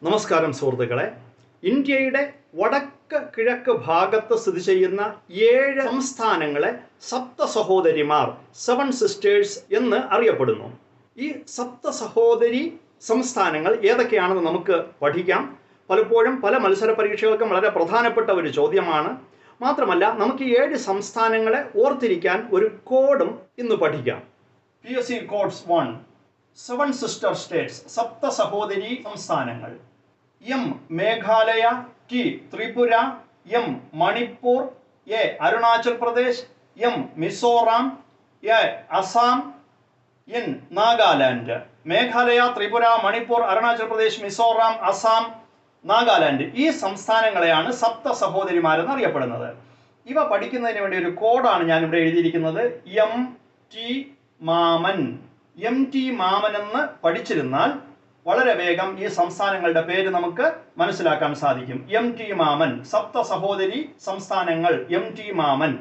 നമസ്കാരം സുഹൃത്തുക്കളെ. ഇന്ത്യയുടെ വടക്ക് കിഴക്ക് ഭാഗത്ത് സ്ഥിതി ചെയ്യുന്ന 7 സംസ്ഥാനങ്ങളെ സപ്ത സഹോദരിമാർ, 7 സിസ്റ്റേഴ്സ് എന്ന് അറിയപ്പെടുന്നു. ഈ സപ്ത സഹോദരി സംസ്ഥാനങ്ങൾ ഏതൊക്കെയാണെന്ന് നമുക്ക് പഠിക്കാം. പലപ്പോഴും പല മത്സര പരീക്ഷകൾക്കും വളരെ പ്രധാനപ്പെട്ട ഒരു ചോദ്യമാണ്. മാത്രമല്ല, നമുക്ക് ഈ 7 സംസ്ഥാനങ്ങളെ ഓർത്തിരിക്കാൻ ഒരു കോഡും ഇന്ന് പഠിക്കാം. PSC codes 1. 7 സിസ്റ്റർ സ്റ്റേറ്റ്സ്, സപ്ത സഹോദരി സംസ്ഥാനങ്ങൾ. M Meghalaya, T Tripura, M Manipur, A Arunachal Pradesh, M Mizoram, A Assam, N Nagaland. Meghalaya, Tripura, Manipur, Arunachal Pradesh, Mizoram, Assam, Nagaland. ഈ സംസ്ഥാനങ്ങളെയാണ് സപ്ത സഹോദരിമാരെന്ന് അറിയപ്പെടുന്നത്. ഇവ പഠിക്കുന്നതിന് വേണ്ടി ഒരു കോഡാണ് ഞാനിവിടെ എഴുതിയിരിക്കുന്നത്. MT മാമൻ. MT മാമൻ എന്ന് പഠിച്ചിരുന്നാൽ വളരെ വേഗം ഈ സംസ്ഥാനങ്ങളുടെ പേര് നമുക്ക് മനസ്സിലാക്കാൻ സാധിക്കും. MT മാമൻ, സപ്ത സഹോദരി സംസ്ഥാനങ്ങൾ. MT മാമൻ.